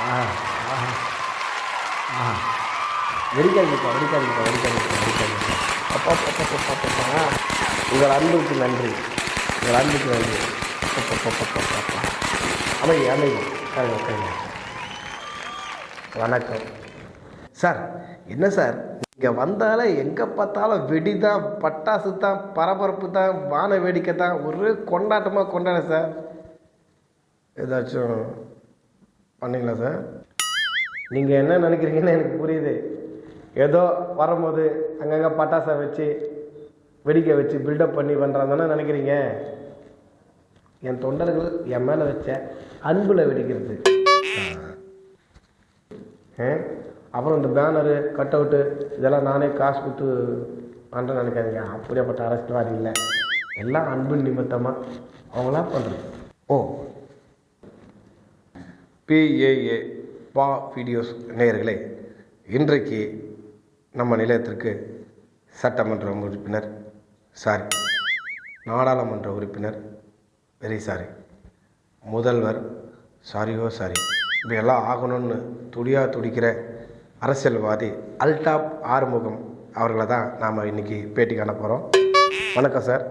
ஆஹா ஆஹா ஆஹா வெடிக்காதீங்கப்பா வெடிக்காதீங்கப்பா வெடிக்காதீங்கப்பா வெடிக்காதீங்க. அப்பா அப்பா அப்பா அப்பா உங்கள் அன்புக்கு நன்றி. உங்கள் அன்புக்கு நன்றி. அப்பா அமைதி அமைதி. உட்காருங்க உட்காருங்க. வணக்கம் சார். என்ன சார் நீங்கள் வந்தாலே எங்கே பார்த்தாலும் வெடி தான், பட்டாசு தான், பரபரப்பு தான், வான வேடிக்கை தான், ஒரு கொண்டாட்டமாக கொண்டாட சார். ஏதாச்சும் பண்ணீங்களா சார்? நீங்கள் என்ன நினைக்கிறீங்கன்னு எனக்கு புரியுது. ஏதோ வரும்போது அங்கங்கே பட்டாசை வச்சு வெடிக்கை வச்சு பில்டப் பண்ணி பண்ணுறாங்கன்னு நினைக்கிறீங்க. என் தொண்டர்கள் என் மேலே வச்ச அன்பில் வெடிக்கிறது. அப்புறம் இந்த பேனரு கட் அவுட்டு இதெல்லாம் நானே காசு கொடுத்து பண்ணுறேன்னு நினைக்காதீங்க. அப்படியாப்பட்ட அரசியல்வாதி இல்லை. எல்லாம் அன்பின் நிமித்தமாக அவங்களா பண்ணுறது. ஓ பிஏஏ பா வீடியோஸ் நேயர்களே, இன்றைக்கு நம்ம நிலையத்திற்கு சட்டமன்ற உறுப்பினர் சாரி நாடாளுமன்ற உறுப்பினர் வெரி சாரி முதல்வர் சாரியோ சாரி இப்படியெல்லாம் ஆகணும்னு துடிக்கிற அரசியல்வாதி அல்டாப் ஆறுமுகம் அவர்களை தான் நாம் இன்றைக்கி பேட்டி காண போகிறோம். வணக்கம் சார்.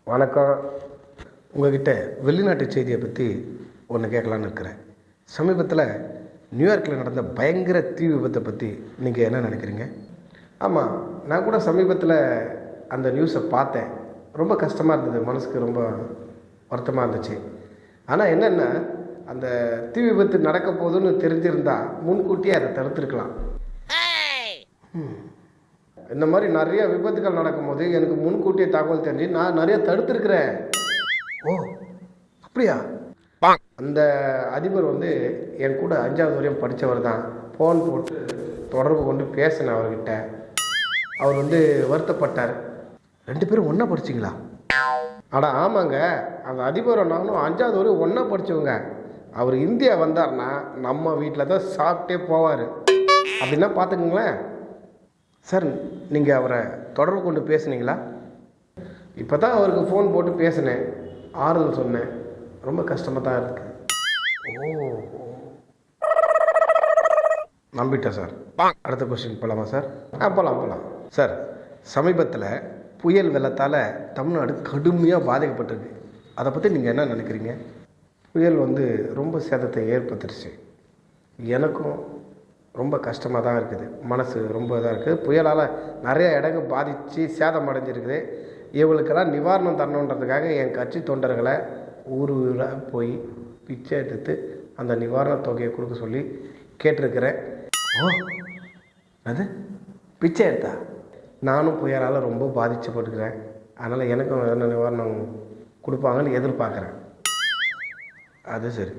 வணக்கம். உங்கள்கிட்ட வெளிநாட்டு செய்தியை பற்றி ஒன்று கேட்கலான்னு இருக்கிறேன். சமீபத்தில் நியூயார்க்கில் நடந்த பயங்கர தீ விபத்தை பற்றி நீங்கள் என்ன நினைக்கிறீங்க? ஆமாம், நான் கூட சமீபத்தில் அந்த நியூஸை பார்த்தேன். ரொம்ப கஷ்டமாக இருந்தது, மனசுக்கு ரொம்ப வருத்தமாக இருந்துச்சு. ஆனால் என்னென்னா, அந்த தீ விபத்து நடக்க போகுதுன்னு தெரிஞ்சிருந்தா முன்கூட்டியே அதை தடுத்துருக்கலாம். இந்த மாதிரி நிறைய விபத்துகள் நடக்கும்போது எனக்கு முன்கூட்டியே தகவல் தெரிஞ்சு நான் நிறைய தடுத்துருக்கிறேன். ஓ அப்படியா? அந்த அதிபர் என் கூட 5வது வரையும் படித்தவர் தான். ஃபோன் போட்டு தொடர்பு கொண்டு பேசினேன் அவர்கிட்ட. அவர் வருத்தப்பட்டார். 2 பேரும் ஒன்றா படிச்சிங்களா? அடா ஆமாங்க, அந்த அதிபரை நானும் 5வது வரையும் ஒன்றா படித்தவங்க. அவர் இந்தியா வந்தார்னா நம்ம வீட்டில் தான் சாப்பிட்டே போவார். அப்படின்னா பார்த்துக்குங்களேன். சார், நீங்கள் அவரை தொடர்பு கொண்டு பேசுனீங்களா? இப்போ தான் அவருக்கு ஃபோன் போட்டு பேசினேன், ஆறுதல் சொன்னேன். ரொம்ப கஷ்டமாக தான் இருக்குது. ஓ நம்பிட்டேன் சார். அடுத்த கொஸ்டின் போகலாமா சார்? போகலாம் சார். சமீபத்தில் புயல் வெள்ளத்தால் தமிழ்நாடு கடுமையாக பாதிக்கப்பட்டிருக்கு. அதை பற்றி நீங்கள் என்ன நினைக்கிறீங்க? புயல் ரொம்ப சேதத்தை ஏற்படுத்திடுச்சு. எனக்கும் ரொம்ப கஷ்டமாக தான் இருக்குது. மனசு ரொம்ப இதாக இருக்குது. புயலால் நிறைய இடங்கள் பாதித்து சேதம் அடைஞ்சிருக்குது. இவங்களுக்கெல்லாம் நிவாரணம் தரணுன்றதுக்காக என் கட்சி தொண்டர்களை ஊராக போய் பிச்சை எடுத்து அந்த நிவாரண தொகையை கொடுக்க சொல்லி கேட்டிருக்கிறேன். ஓ அது பிச்சை எடுத்தா? நானும் புயலால் ரொம்ப பாதிக்கப்பட்டுக்கிறேன். அதனால் எனக்கும் என்ன நிவாரணம் கொடுப்பாங்கன்னு எதிர்பார்க்குறேன். அது சரி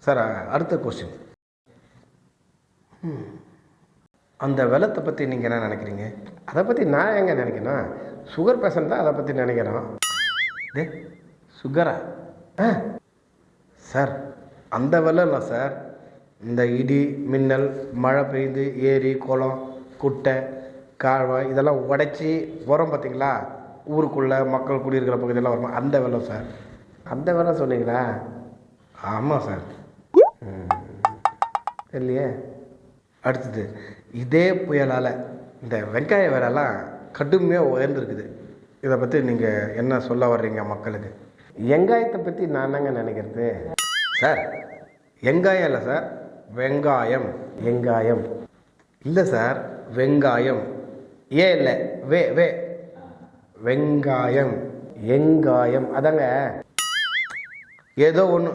சார். அடுத்த கொஸ்டின், அந்த வெள்ளத்தை பற்றி நீங்கள் என்ன நினைக்கிறீங்க? அதை பற்றி நான் எங்கே நினைக்கிறேன்? சுகர் பேஷண்ட் தான் அதை பற்றி நினைக்கிறோம். சுகரா? சார், அந்த வெள்ளம் இல்லை சார். இந்த இடி மின்னல் மழை பெய்து ஏரி குளம் குட்டை கால்வாய் இதெல்லாம் உடைச்சி வரும் பார்த்தீங்களா, ஊருக்குள்ளே மக்கள் குடியிருக்கிற பகுதியெல்லாம் வரும். அந்த வெள்ளம் சார். அந்த வெள்ளம் சொன்னீங்களா? ஆமாம் சார். இல்லையே. அடுத்தது, இதே புயலால் இந்த வெங்காய விலைலாம் கடுமையாக உயர்ந்துருக்குது. இதை பற்றி நீங்கள் என்ன சொல்ல வர்றீங்க மக்களுக்கு? வெங்காயத்தை பற்றி நான் என்னங்க நினைக்கிறது சார்? வெங்காயம் இல்லை சார், வெங்காயம். வெங்காயம் இல்லை சார், வெங்காயம். ஏ இல்லை, வே வே வெங்காயம். வெங்காயம் அதாங்க. ஏதோ ஒன்று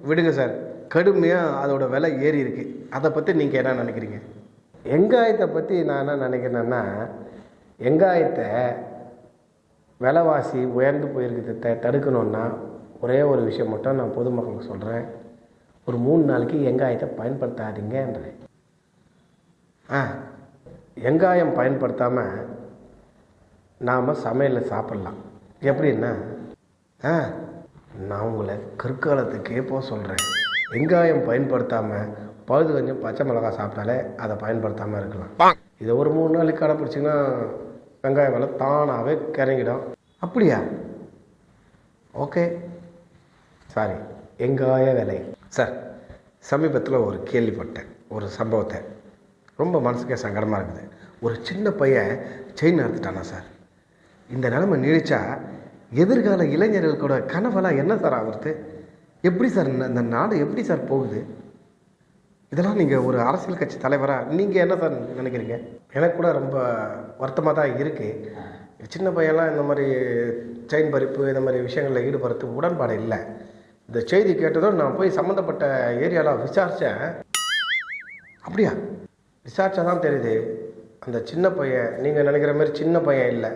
விடுங்க சார். கடுமையாக அதோட விலை ஏறி இருக்குது. அதை பற்றி நீங்கள் என்ன நினைக்கிறீங்க? வெங்காயத்தை பற்றி நான் என்ன நினைக்கிறேன்னா, வெங்காயத்தை விலைவாசி உயர்ந்து போயிருக்கிறத தடுக்கணுன்னா ஒரே ஒரு விஷயம் மட்டும் நான் பொதுமக்களுக்கு சொல்கிறேன். ஒரு 3 நாளைக்கு வெங்காயத்தை பயன்படுத்தாதீங்கன்றேன். வெங்காயம் பயன்படுத்தாமல் நாம் சமையலில் சாப்பிட்லாம். எப்படின்னா, நான் உங்களை கற்காலத்துக்கே போக சொல்கிறேன். வெங்காயம் பயன்படுத்தாமல் பழுது கொஞ்சம் பச்சை மிளகாய் சாப்பிட்டாலே அதை பயன்படுத்தாமல் இருக்கலாம். இதை ஒரு 3 நாளைக்கு கடைப்பிடிச்சிங்கன்னா வெங்காயம் விலை தானாகவே கிறங்கிடும். அப்படியா? Okay, sorry. எங்காய வேலை. சார், சமீபத்தில் ஒரு கேள்விப்பட்டேன், ஒரு சம்பவத்தை. ரொம்ப மனசுக்கே சங்கடமாக இருக்குது. ஒரு சின்ன பையன் செயின் அறுத்துட்டானா சார். இந்த நிலைமை நீடிச்சா எதிர்கால இளைஞர்களோட கனவெல்லாம் என்ன சார் ஆகுறது? எப்படி சார் இந்த நாடு எப்படி சார் போகுது? இதெல்லாம் நீங்கள் ஒரு அரசியல் கட்சி தலைவராக நீங்கள் என்ன சார் நினைக்கிறீங்க? எனக்கு கூட ரொம்ப வருத்தமாக தான் இருக்குது. சின்ன பையன்லாம் இந்த மாதிரி செயின் பறிப்பு இந்த மாதிரி விஷயங்களில் ஈடுபடுறதுக்கு உடன்பாடு இல்லை. இந்த செய்தி கேட்டதும் நான் போய் சம்மந்தப்பட்ட ஏரியாவில் விசாரித்தேன். அப்படியா? விசாரித்தா தான் தெரியுது, அந்த சின்ன பையன் நீங்கள் நினைக்கிற மாதிரி சின்ன பையன் இல்லை,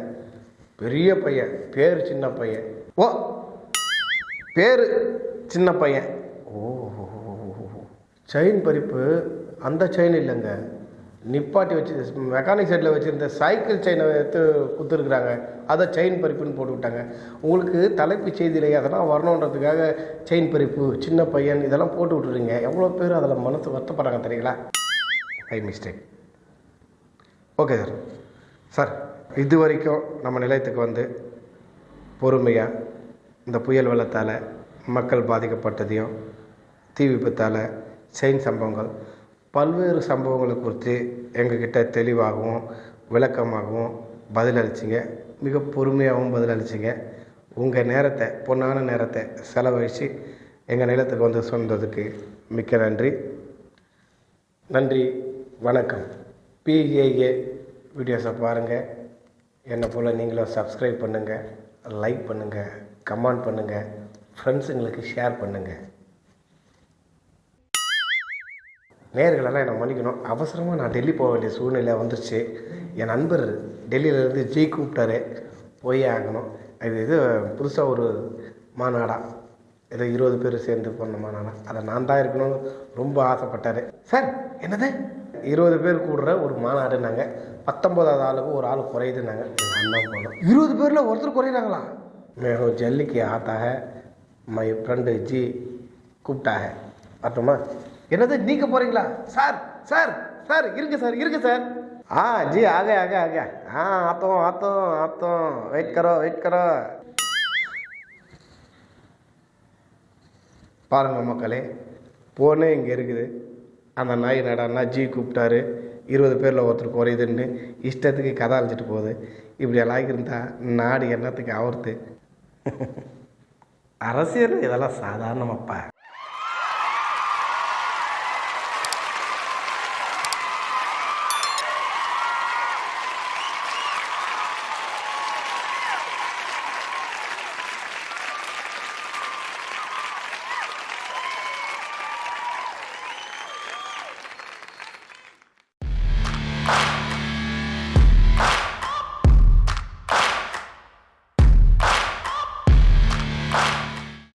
பெரிய பையன். பேர் சின்ன பையன். ஓ, பேர் சின்ன பையன். ஓ, செயின் பறிப்பு அந்த செயின் இல்லைங்க, நிப்பாட்டி வச்சு மெக்கானிக் சைடில் வச்சுருந்த சைக்கிள் செயினை எடுத்து குத்துருக்குறாங்க. அதை செயின் பறிப்புன்னு போட்டுவிட்டாங்க. உங்களுக்கு தலைப்பு செய்தியிலேயே அதெல்லாம் வரணுன்றதுக்காக செயின் பறிப்பு, சின்ன பையன் இதெல்லாம் போட்டு விட்டுறீங்க. எவ்வளோ பேர் அதில் மனசு வருத்தப்படுறாங்க தெரியுங்களா? ஐ மிஸ்டேக். Okay sir. சார், இது வரைக்கும் நம்ம நிலையத்துக்கு வந்து பொறுமையாக இந்த புயல் வெள்ளத்தால் மக்கள் பாதிக்கப்பட்டதையும், தீ விபத்தால், செயின் சம்பவங்கள், பல்வேறு சம்பவங்களை குறித்து எங்ககிட்ட தெளிவாகவும் விளக்கமாகவும் பதிலளிச்சிங்க. மிக பொறுமையாகவும் பதிலளிச்சிங்க. உங்கள் நேரத்தை, பொன்னான நேரத்தை செலவழித்து எங்கள் நிலத்துக்கு வந்து சொன்னதுக்கு மிக்க நன்றி. நன்றி, வணக்கம். PAA வீடியோஸை பாருங்கள். என்னை போல் நீங்களும் சப்ஸ்கிரைப் பண்ணுங்கள், லைக் பண்ணுங்கள், கமெண்ட் பண்ணுங்கள், ஃப்ரெண்ட்ஸுங்களுக்கு ஷேர் பண்ணுங்கள். நேயர்களெல்லாம் என்னை மன்னிக்கணும். அவசரமாக நான் டெல்லி போக வேண்டிய சூழ்நிலை வந்துருச்சு. என் நண்பர் டெல்லியிலேருந்து ஜி கூப்பிட்டாரு, போயே ஆகணும். இது புதுசாக ஒரு மாநாடா, ஏதோ 20 பேர் சேர்ந்து பண்ண மாநாடா, அதை நான் தான் இருக்கணும்னு ரொம்ப ஆசைப்பட்டார். சார், என்னது 20 பேர் கூடுற ஒரு மாநாடுனாங்க. 19வது ஆளுக்கு ஒரு ஆள் குறையுதுனாங்க. நான் தான் போனோம். 20 பேரில் ஒருத்தர் குறையிறாங்களா? மேலும் ஜல்லிக்கு ஆத்தாக மை ஃப்ரெண்டு ஜி கூப்பிட்டாக. பார்த்தோமா? என்னது நீங்கள் போகிறீங்களா? சார் சார் சார் இருங்க சார், இருங்க சார். जी आ गया हाँ आता हूँ वेट करो. பாருங்க மக்களே, போனே இங்கே இருக்குது. அந்த நாய் நடான்னா ஜி கூப்பிட்டாரு, 20 பேரில் ஒருத்தர் குறையுதுன்னு இஷ்டத்துக்கு கதை அழைச்சிட்டு போகுது. இப்படி எல்லாம் இருந்தால் நாடு என்னத்துக்கு ஆவறது? அரசியல் இதெல்லாம் சாதாரணமாப்பா.